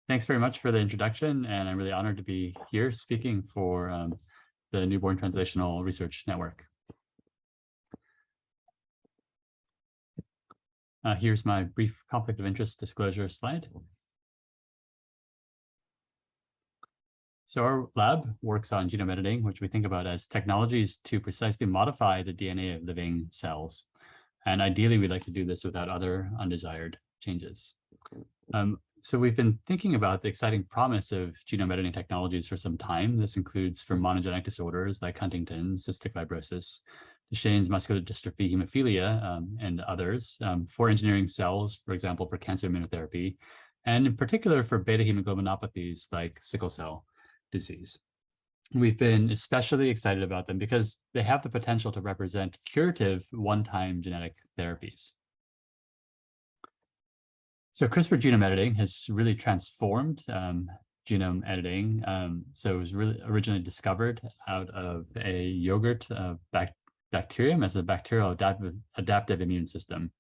Thanks very much for the introduction, and I'm really honored to be here speaking for the Newborn Translational Research Network. Here's my brief conflict of interest disclosure slide. So our lab works on genome editing, which we think about as technologies to precisely modify the DNA of living cells. And ideally, we'd like to do this without other undesired changes. So we've been thinking about the exciting promise of genome editing technologies for some time. This includes for monogenic disorders like Huntington's, cystic fibrosis, Duchenne's muscular dystrophy, hemophilia, and others, for engineering cells, for example, for cancerimmunotherapy, and in particular for beta hemoglobinopathies like sickle cell disease. We've been especially excited about them because they have the potential to represent curative one-time genetic therapies. So CRISPR genome editing has really transformed genome editing. So it was really originally discovered out of a yogurt bacterium as a bacterial adaptive immune system.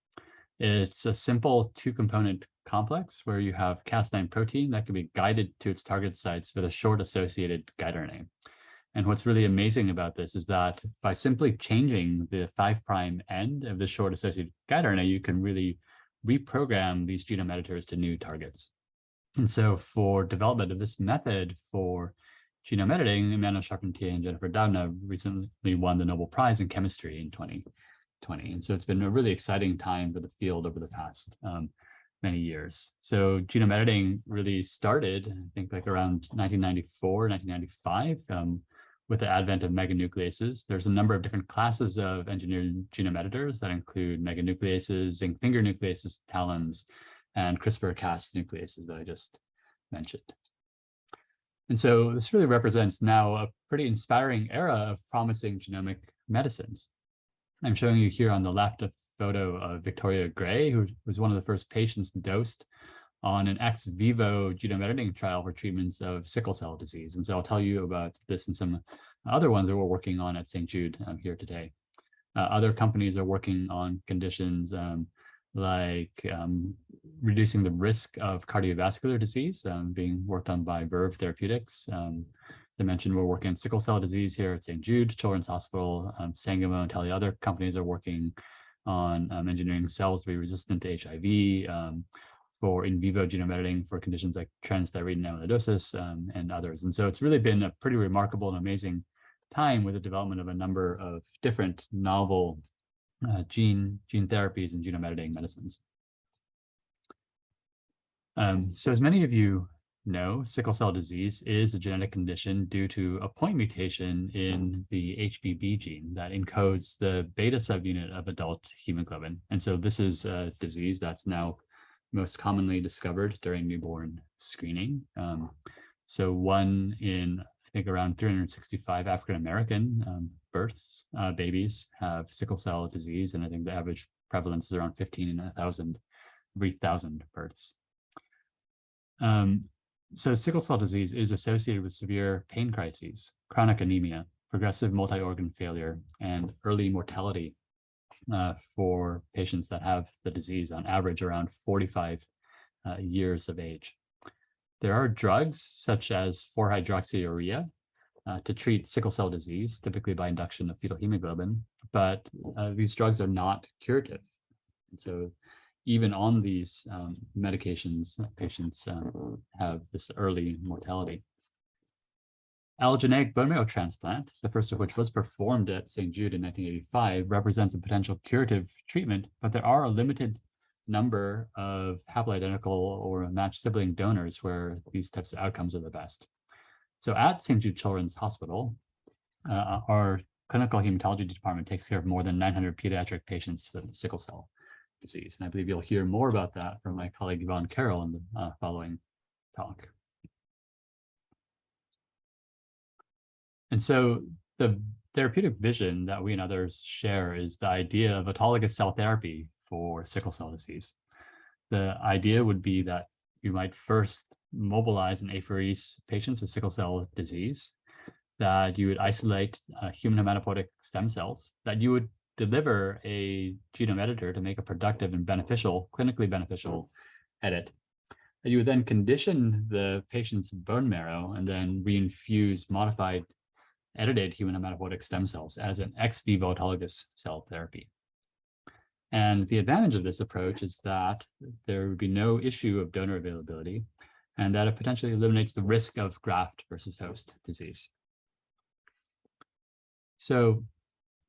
It's a simple two-component complex where you have Cas9 protein that can be guided to its target sites with a short associated guide RNA. And what's really amazing about this is that by simply changing the 5' end of the short associated guide RNA, you can really reprogram these genome editors to new targets. And so for development of this method for genome editing, Emmanuel Charpentier and Jennifer Doudna recently won the Nobel Prize in Chemistry in 2020. And so it's been a really exciting time for the field over the past many years. So genome editing really started, I think, like around 1994, 1995, with the advent of meganucleases. There's a number of different classes of engineered genome editors that include meganucleases, zinc finger nucleases, talons, and CRISPR-Cas nucleases that I just mentioned. And so this really represents now a pretty inspiring era of promising genomic medicines. I'm showing you here on the left a photo of Victoria Gray, who was one of the first patients dosed on an ex vivo genome editing trial for treatments of sickle cell disease. And so I'll tell you about this and some other ones that we're working on at St. Jude here today. Other companies are working on conditions like reducing the risk of cardiovascular disease, being worked on by Verve Therapeutics. As I mentioned, we're working on sickle cell disease here at St. Jude Children's Hospital. Sangamo and Tele other companies are working on engineering cells to be resistant to HIV, for in vivo genome editing for conditions like transthyretin amyloidosis, and others. And so it's really been a pretty remarkable and amazing time with the development of a number of different novel gene therapies and genome editing medicines. So as many of you know, sickle cell disease is a genetic condition due to a point mutation in the HBB gene that encodes the beta subunit of adult hemoglobin. And so this is a disease that's now most commonly discovered during newborn screening. So one in, I think, around 365 African-American births, babies have sickle cell disease, and I think the average prevalence is around 15 in 1,000, every 1,000 births. So sickle cell disease is associated with severe pain crises, chronic anemia, progressive multi-organ failure, and early mortality for patients that have the disease, on average around 45 years of age. There are drugs such as 4-hydroxyurea to treat sickle cell disease, typically by induction of fetal hemoglobin, but these drugs are not curative. And so even on these medications, patients have this early mortality. Allogeneic bone marrow transplant, the first of which was performed at St. Jude in 1985, represents a potential curative treatment, but there are a limited number of haploidentical or matched sibling donors where these types of outcomes are the best. So at St. Jude Children's Hospital, our clinical hematology department takes care of more than 900 pediatric patients with sickle cell disease. And I believe you'll hear more about that from my colleague Yvonne Carroll in the following talk. And so the therapeutic vision that we and others share is the idea of autologous cell therapy for sickle cell disease. The idea would be that you might first mobilize and apheresis patients with sickle cell disease, that you would isolate human hematopoietic stem cells, that you would deliver a genome editor to make a productive and beneficial, clinically beneficial edit, And you would then condition the patient's bone marrow and then reinfuse modified edited human hematopoietic stem cells as an ex vivo autologous cell therapy. And the advantage of this approach is that there would be no issue of donor availability, and that it potentially eliminates the risk of graft versus host disease. So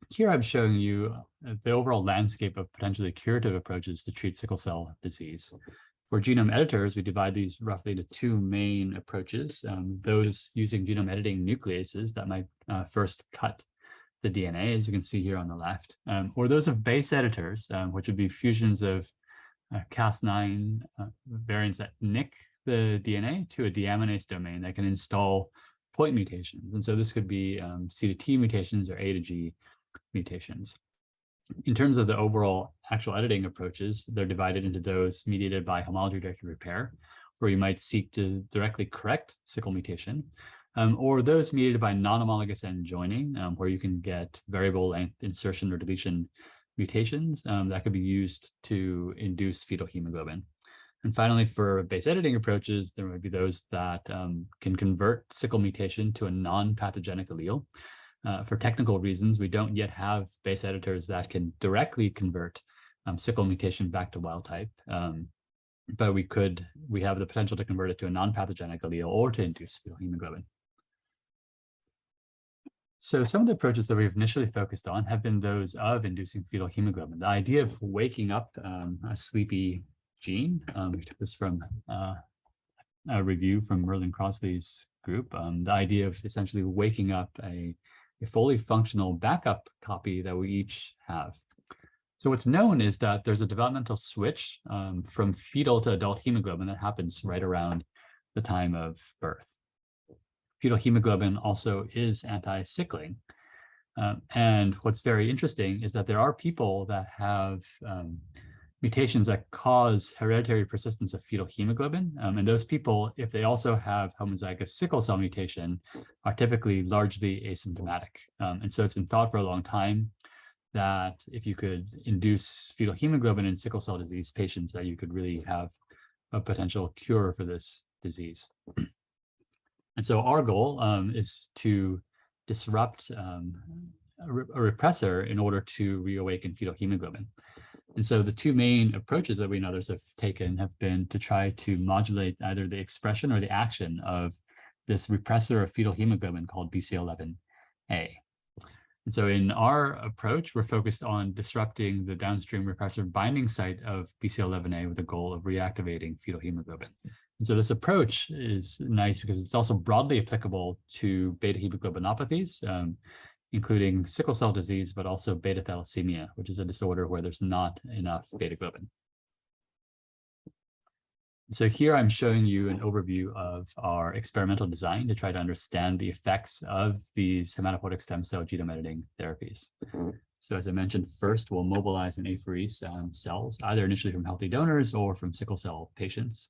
here I'm showing you the overall landscape of potentially curative approaches to treat sickle cell disease. For genome editors, we divide these roughly into two main approaches, those using genome editing nucleases that might first cut the DNA, as you can see here on the left, or those of base editors, which would be fusions of Cas9 variants that nick the DNA to a deaminase domain that can install point mutations. And so this could be C to T mutations or A to G mutations. In terms of the overall actual editing approaches, they're divided into those mediated by homology-directed repair, where you might seek to directly correct sickle mutation, or those mediated by non-homologous end joining, where you can get variable length insertion or deletion mutations that could be used to induce fetal hemoglobin. And finally, for base editing approaches, there might be those that can convert sickle mutation to a non-pathogenic allele. For technical reasons, we don't yet have base editors that can directly convert sickle mutation back to wild type, but we have the potential to convert it to a non-pathogenic allele or to induce fetal hemoglobin. So some of the approaches that we've initially focused on have been those of inducing fetal hemoglobin. The idea of waking up a sleepy gene, we took this from a review from Merlin Crossley's group, the idea of essentially waking up a fully functional backup copy that we each have. So what's known is that there's a developmental switch from fetal to adult hemoglobin that happens right around the time of birth. Fetal hemoglobin also is anti-sickling. And what's very interesting is that there are people that have mutations that cause hereditary persistence of fetal hemoglobin. And those people, if they also have homozygous sickle cell mutation, are typically largely asymptomatic. And so it's been thought for a long time that if you could induce fetal hemoglobin in sickle cell disease patients, that you could really have a potential cure for this disease. And so our goal is to disrupt a repressor in order to reawaken fetal hemoglobin. And so the two main approaches that we and others have taken have been to try to modulate either the expression or the action of this repressor of fetal hemoglobin called BCL11A. And so in our approach, we're focused on disrupting the downstream repressor binding site of BCL11A with the goal of reactivating fetal hemoglobin. And so this approach is nice because it's also broadly applicable to beta hemoglobinopathies, including sickle cell disease, but also beta thalassemia, which is a disorder where there's not enough beta globin. So here I'm showing you an overview of our experimental design to try to understand the effects of these hematopoietic stem cell genome editing therapies. So as I mentioned, first we'll mobilize and apheresis cells, either initially from healthy donors or from sickle cell patients.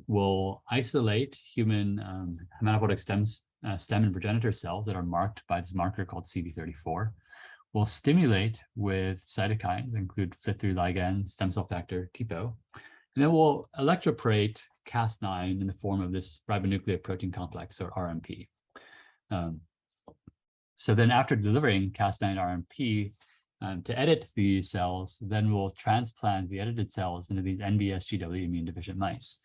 We'll isolate human hematopoietic stem and progenitor cells that are marked by this marker called CD34. We'll stimulate with cytokines, include FLT3 ligand, stem cell factor, TPO, and then we'll electroporate Cas9 in the form of this ribonucleotide protein complex, or RMP. So then after delivering Cas9 RMP to edit these cells, then we'll transplant the edited cells into these NBSGW immune deficient mice.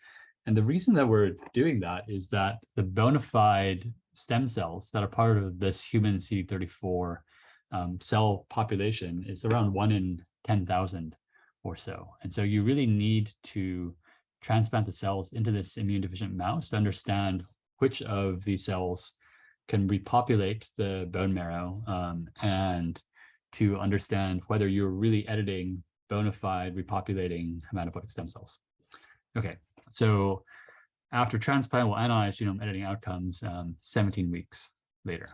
And the reason that we're doing that is that the bona fide stem cells that are part of this human CD34 cell population is around 1 in 10,000 or so. And so you really need to transplant the cells into this immune deficient mouse to understand which of these cells can repopulate the bone marrow and to understand whether you're really editing bona fide repopulating hematopoietic stem cells. Okay. So after transplant, we'll analyze genome editing outcomes 17 weeks later.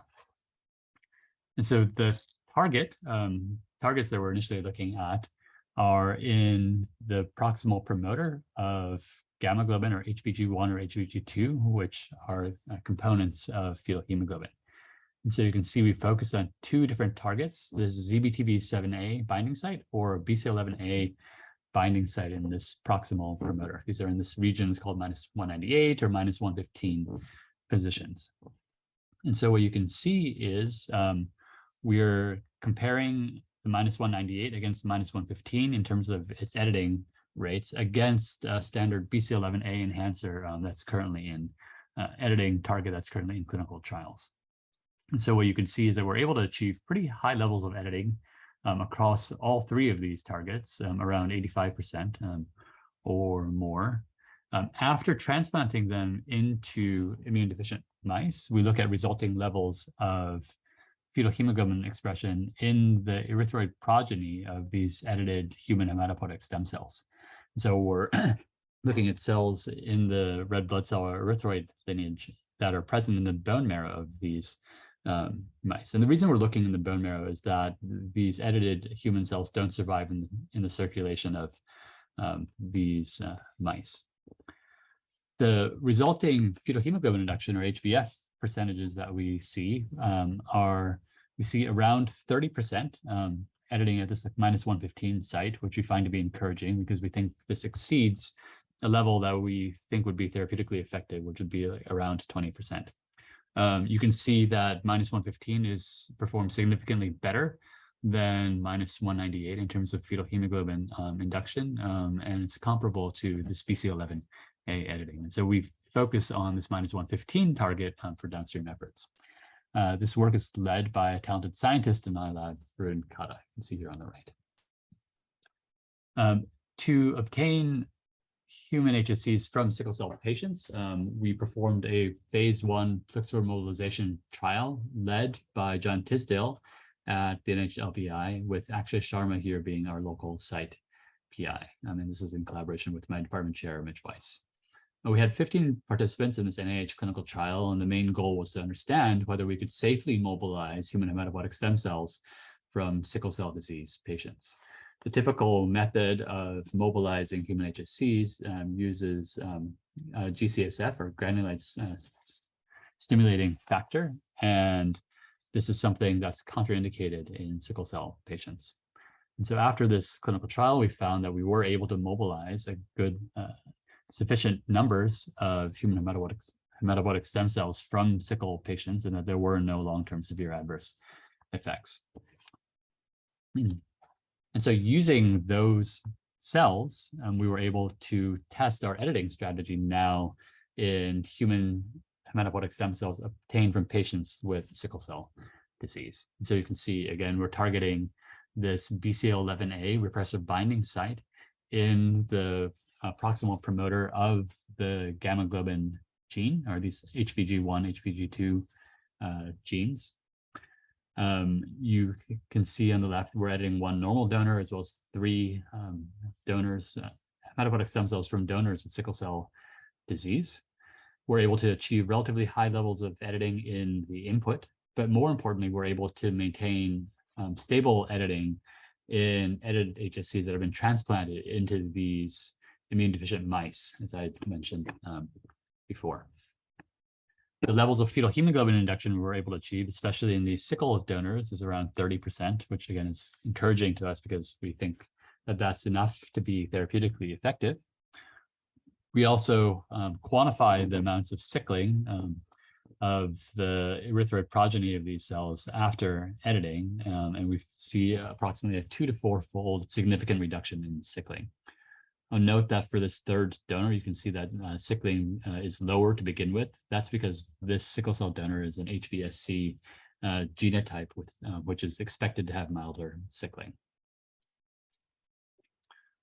And so the targets that we're initially looking at are in the proximal promoter of gamma globin, or HBG1 or HBG2, which are components of fetal hemoglobin. And so you can see we focused on two different targets. This ZBTB7A binding site, or BCL11A binding site in this proximal promoter. These are in this region, it's called -198 or -115 positions. And so what you can see is we're comparing the -198 against -115 in terms of its editing rates against a standard BCL11A enhancer that's currently in editing target that's currently in clinical trials. And so what you can see is that we're able to achieve pretty high levels of editing across all three of these targets, around 85% or more. After transplanting them into immune deficient mice, we look at resulting levels of fetal hemoglobin expression in the erythroid progeny of these edited human hematopoietic stem cells. So we're looking at cells in the red blood cell or erythroid lineage that are present in the bone marrow of these mice. And the reason we're looking in the bone marrow is that these edited human cells don't survive in the circulation of these mice. The resulting fetal hemoglobin induction, or HbF, percentages that we see around 30% editing at this -115 site, which we find to be encouraging because we think this exceeds a level that we think would be therapeutically effective, which would be like around 20%. You can see that -115 is performed significantly better than -198 in terms of fetal hemoglobin induction, and it's comparable to this BCL11A editing. And so we focus on this -115 target for downstream efforts. This work is led by a talented scientist in my lab, Rune Kata. You can see here on the right. To obtain human HSCs from sickle cell patients, we performed a phase 1 plexor mobilization trial led by John Tisdale at the NHLBI, with Akshay Sharma here being our local site PI. And this is in collaboration with my department chair, Mitch Weiss. We had 15 participants in this NIH clinical trial, and the main goal was to understand whether we could safely mobilize human hematopoietic stem cells from sickle cell disease patients. The typical method of mobilizing human HSCs uses GCSF, or granulate stimulating factor, and this is something that's contraindicated in sickle cell patients. And so after this clinical trial, we found that we were able to mobilize a good sufficient numbers of human hematopoietic stem cells from sickle patients, and that there were no long-term severe adverse effects. And so using those cells, we were able to test our editing strategy now in human hematopoietic stem cells obtained from patients with sickle cell disease. And so you can see, again, we're targeting this BCL11A repressive binding site in the proximal promoter of the gamma globin gene, or these HBG1, HBG2 genes. You can see on the left, we're editing 1 normal donor as well as 3 donors, hematopoietic stem cells from donors with sickle cell disease. We're able to achieve relatively high levels of editing in the input, but more importantly, we're able to maintain stable editing in edited HSCs that have been transplanted into these immune deficient mice, as I mentioned before. The levels of fetal hemoglobin induction we were able to achieve, especially in these sickle donors, is around 30%, which again is encouraging to us because we think that that's enough to be therapeutically effective. We also quantify the amounts of sickling of the erythroid progeny of these cells after editing, and we see approximately a 2 to 4-fold significant reduction in sickling. I'll note that for this third donor, you can see that sickling is lower to begin with. That's because this sickle cell donor is an HBSC genotype, which is expected to have milder sickling.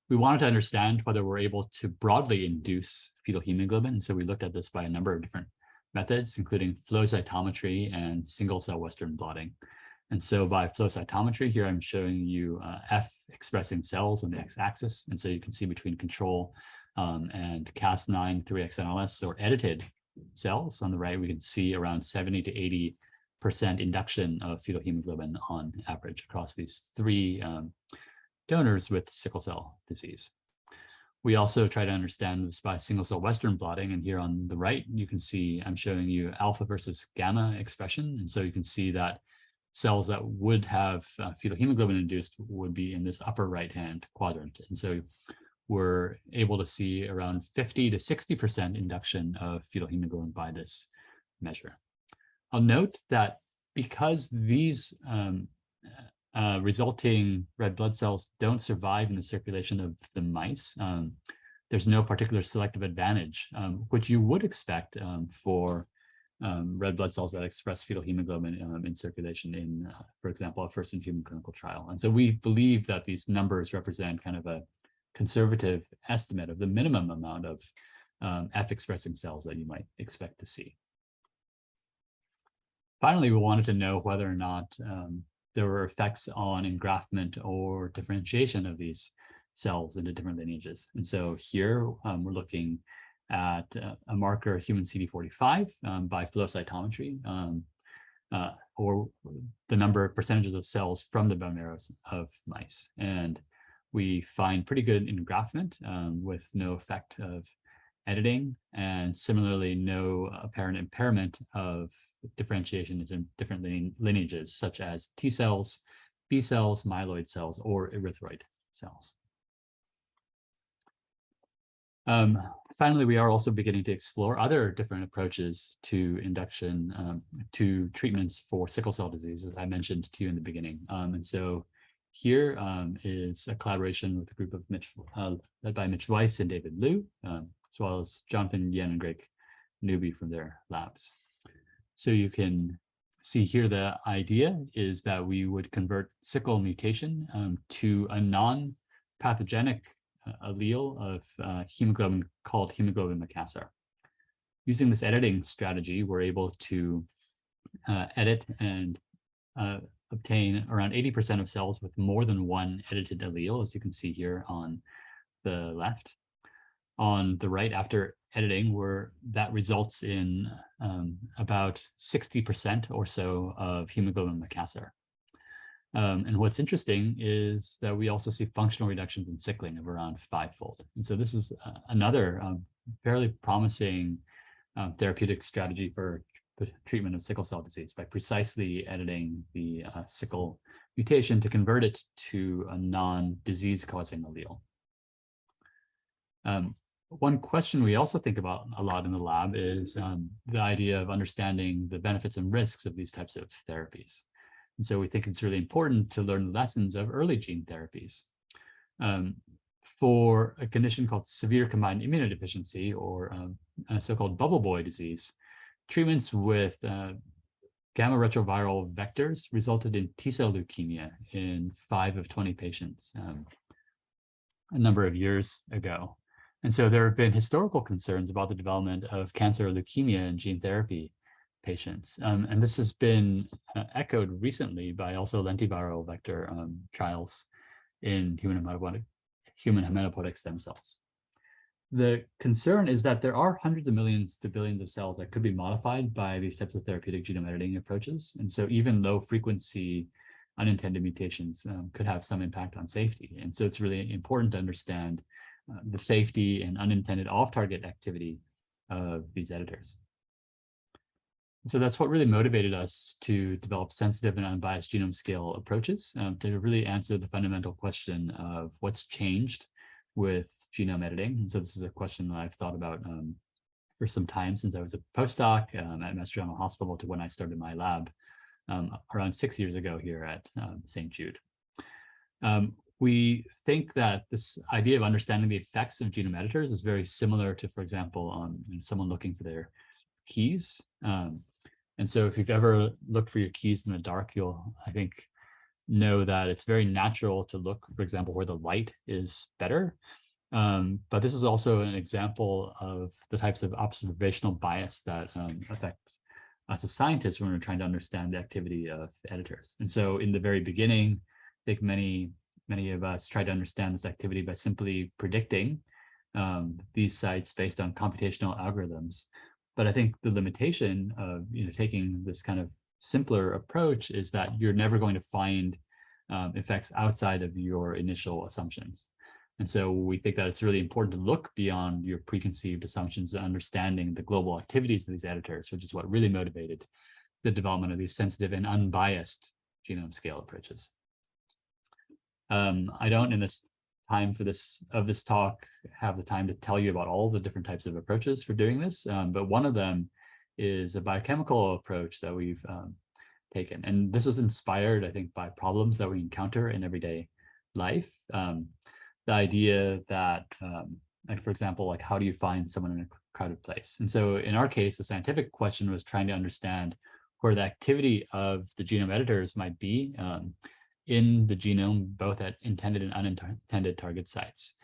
We wanted to understand whether we're able to broadly induce fetal hemoglobin, and so we looked at this by a number of different methods, including flow cytometry and single cell Western blotting. And so by flow cytometry, here I'm showing you F expressing cells on the x-axis. And so you can see between control and Cas9 3XNLS, or edited cells on the right, we can see around 70 to 80% induction of fetal hemoglobin on average across these 3 donors with sickle cell disease. We also try to understand this by single cell Western blotting. And here on the right, you can see I'm showing you alpha versus gamma expression. And so you can see that cells that would have fetal hemoglobin induced would be in this upper right-hand quadrant. And so we're able to see around 50 to 60% induction of fetal hemoglobin by this measure. I'll note that because these resulting red blood cells don't survive in the circulation of the mice, there's no particular selective advantage, which you would expect for red blood cells that express fetal hemoglobin in circulation in, for example, a first-in-human clinical trial. And so we believe that these numbers represent kind of a conservative estimate of the minimum amount of F-expressing cells that you might expect to see. Finally, we wanted to know whether or not there were effects on engraftment or differentiation of these cells into different lineages. And so here we're looking at a marker human CD45 by flow cytometry, or the number of percentages of cells from the bone marrows of mice. And we find pretty good engraftment with no effect of editing, and similarly no apparent impairment of differentiation into different lineages, such as T cells, B cells, myeloid cells, or erythroid cells. Finally, we are also beginning to explore other different approaches to induction to treatments for sickle cell disease, as I mentioned to you in the beginning. And so here is a collaboration with a group of led by Mitch Weiss and David Liu, as well as Jonathan Yen and Greg Newby from their labs. So you can see here the idea is that we would convert sickle mutation to a non-pathogenic allele of hemoglobin called hemoglobin macassar. Using this editing strategy, we're able to edit and obtain around 80% of cells with more than one edited allele, as you can see here on the left. On the right, after editing, that results in about 60% or so of hemoglobin macassar. And what's interesting is that we also see functional reductions in sickling of around 5-fold. And so this is another fairly promising therapeutic strategy for the treatment of sickle cell disease by precisely editing the sickle mutation to convert it to a non-disease causing allele. One question we also think about a lot in the lab is the idea of understanding the benefits and risks of these types of therapies. And so we think it's really important to learn the lessons of early gene therapies. For a condition called severe combined immunodeficiency, or a so-called bubble boy disease, treatments with gamma retroviral vectors resulted in T-cell leukemia in 5 of 20 patients a number of years ago. And so there have been historical concerns about the development of cancer or leukemia in gene therapy patients. And this has been echoed recently by also lentiviral vector trials in human hematopoietic stem cells. The concern is that there are hundreds of millions to billions of cells that could be modified by these types of therapeutic genome editing approaches. And so even low frequency unintended mutations could have some impact on safety. And so it's really important to understand the safety and unintended off-target activity of these editors. So that's what really motivated us to develop sensitive and unbiased genome scale approaches to really answer the fundamental question of what's changed with genome editing. And so this is a question that I've thought about for some time since I was a postdoc at Mass General Hospital to when I started my lab around 6 years ago here at St. Jude. We think that this idea of understanding the effects of genome editors is very similar to, for example, someone looking for their keys. And so if you've ever looked for your keys in the dark, you'll, I think, know that it's very natural to look, for example, where the light is better. But this is also an example of the types of observational bias that affect us as scientists when we're trying to understand the activity of editors. And so in the very beginning, I think many of us try to understand this activity by simply predicting these sites based on computational algorithms. But I think the limitation of taking this kind of simpler approach is that you're never going to find effects outside of your initial assumptions. And so we think that it's really important to look beyond your preconceived assumptions and understanding the global activities of these editors, which is what really motivated the development of these sensitive and unbiased genome scale approaches. I don't in this time for this talk have the time to tell you about all the different types of approaches for doing this, but one of them is a biochemical approach that we've taken. And this was inspired, I think, by problems that we encounter in everyday life. The idea that, like, for example, like, how do you find someone in a crowded place? And so in our case, the scientific question was trying to understand where the activity of the genome editors might be in the genome, both at intended and unintended target sites.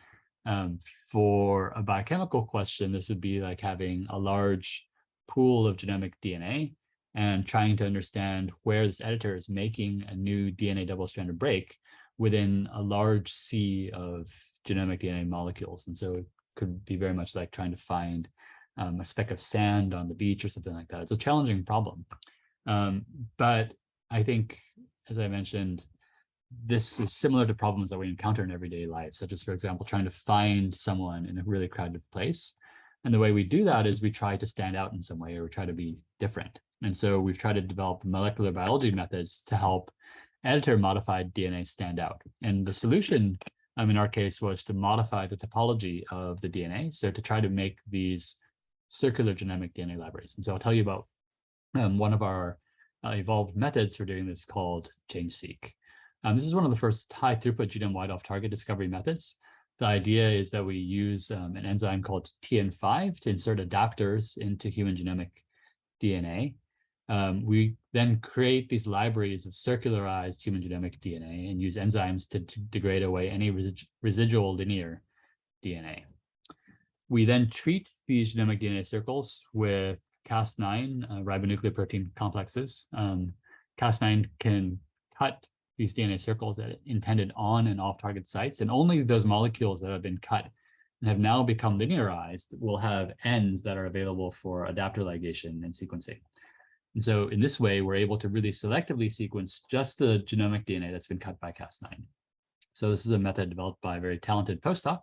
For a biochemical question, this would be like having a large pool of genomic DNA and trying to understand where this editor is making a new DNA double-stranded break within a large sea of genomic DNA molecules. And so it could be very much like trying to find a speck of sand on the beach or something like that. It's a challenging problem. But I think, as I mentioned, this is similar to problems that we encounter in everyday life, such as, for example, trying to find someone in a really crowded place. And the way we do that is we try to stand out in some way, or we try to be different. And so we've tried to develop molecular biology methods to help editor-modified DNA stand out. And the solution, in our case, was to modify the topology of the DNA, so to try to make these circular genomic DNA libraries. And so I'll tell you about one of our evolved methods for doing this called change-seq. This is one of the first high-throughput genome-wide off-target discovery methods. The idea is that we use an enzyme called TN5 to insert adapters into human genomic DNA. We then create these libraries of circularized human genomic DNA and use enzymes to degrade away any residual linear DNA. We then treat these genomic DNA circles with Cas9 ribonucleoprotein complexes. Cas9 can cut these DNA circles at intended on and off target sites, and only those molecules that have been cut and have now become linearized will have ends that are available for adapter ligation and sequencing. And so in this way, we're able to really selectively sequence just the genomic DNA that's been cut by Cas9. So this is a method developed by a very talented postdoc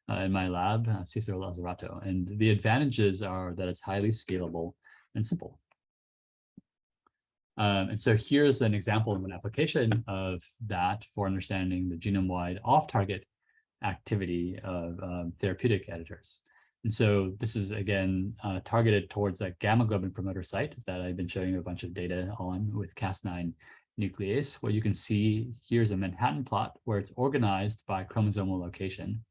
in my lab, Cicero Lazzarato. And the advantages are that it's highly scalable and simple. And so here's an example of an application of that for understanding the genome-wide off-target activity of therapeutic editors. And so this is, again, targeted towards that gamma globin promoter site that I've been showing you a bunch of data on with Cas9 nuclease. What you can see here is a Manhattan plot where it's organized by chromosomal location.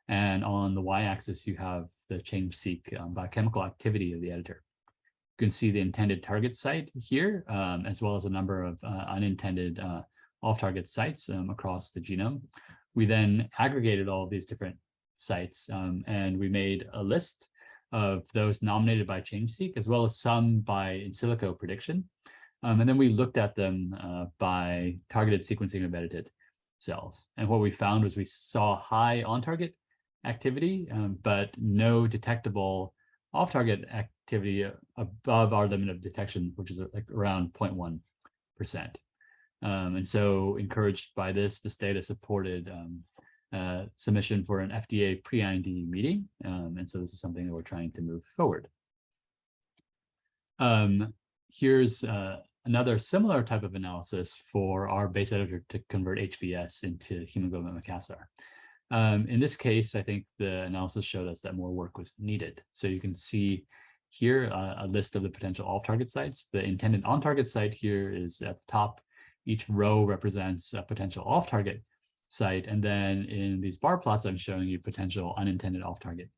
And on the y-axis, you have the change-seq biochemical activity of the editor. You can see the intended target site here, as well as a number of unintended off-target sites across the genome. We then aggregated all of these different sites, and we made a list of those nominated by change-seq, as well as some by in silico prediction. And then we looked at them by targeted sequencing of edited cells. And what we found was we saw high on-target activity, but no detectable off-target activity above our limit of detection, which is like around 0.1%. And so encouraged by this data supported submission for an FDA pre-IND meeting. And so this is something that we're trying to move forward. Here's another similar type of analysis for our base editor to convert HbS into hemoglobin Macassar. In this case, I think the analysis showed us that more work was needed. So you can see here a list of the potential off-target sites. The intended on-target site here is at the top. Each row represents a potential off-target site. And then in these bar plots, I'm showing you potential unintended off-target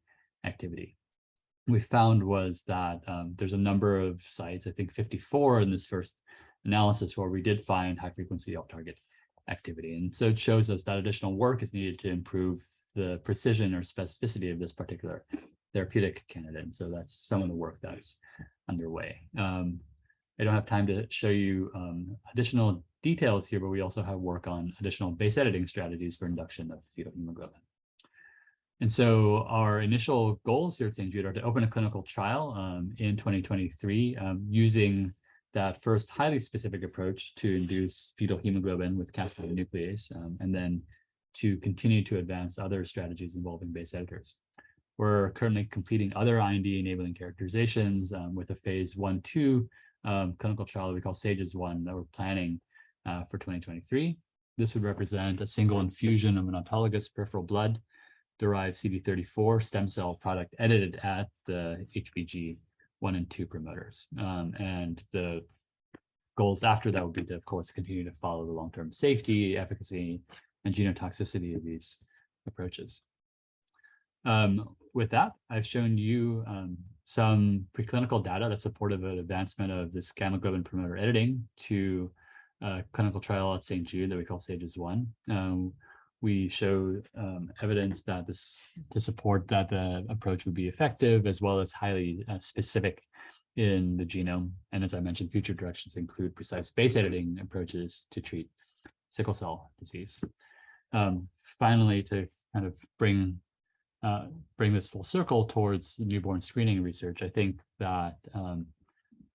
activity. What we found was that there's a number of sites, I think 54 in this first analysis, where we did find high-frequency off-target activity. And so it shows us that additional work is needed to improve the precision or specificity of this particular therapeutic candidate. And so that's some of the work that's underway. I don't have time to show you additional details here, but we also have work on additional base editing strategies for induction of fetal hemoglobin. And so our initial goals here at St. Jude are to open a clinical trial in 2023 using that first highly specific approach to induce fetal hemoglobin with Cas9 nuclease, and then to continue to advance other strategies involving base editors. We're currently completing other IND-enabling characterizations with a phase 1/2 clinical trial that we call SAGES-1 that we're planning for 2023. This would represent a single infusion of an autologous peripheral blood derived CD34 stem cell product edited at the HBG 1 and 2 promoters. And the goals after that would be to, of course, continue to follow the long-term safety, efficacy, and genotoxicity of these approaches. With that, I've shown you some preclinical data that's supportive of advancement of this gamma globin promoter editing to a clinical trial at St. Jude that we call SAGES 1. We showed evidence that to support that the approach would be effective, as well as highly specific in the genome. And as I mentioned, future directions include precise base editing approaches to treat sickle cell disease. Finally, to kind of bring this full circle towards newborn screening research, I think that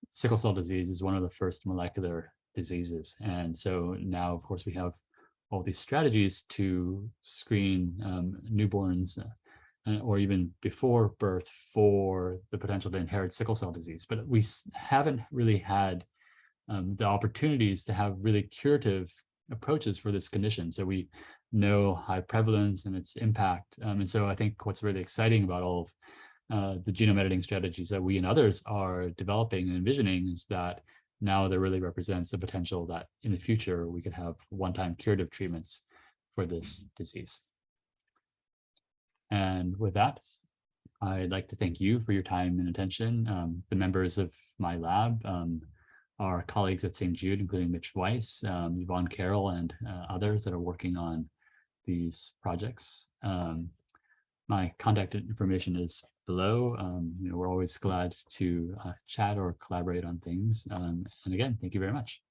sickle cell disease is one of the first molecular diseases. And so now, of course, we have all these strategies to screen newborns or even before birth for the potential to inherit sickle cell disease. But we haven't really had the opportunities to have really curative approaches for this condition. So we know high prevalence and its impact. And so I think what's really exciting about all of the genome editing strategies that we and others are developing and envisioning is that now there really represents the potential that in the future we could have one-time curative treatments for this disease. And with that, I'd like to thank you for your time and attention. The members of my lab, our colleagues at St. Jude, including Mitch Weiss, Yvonne Carroll, and others that are working on these projects. My contact information is below. We're always glad to chat or collaborate on things. And again, thank you very much.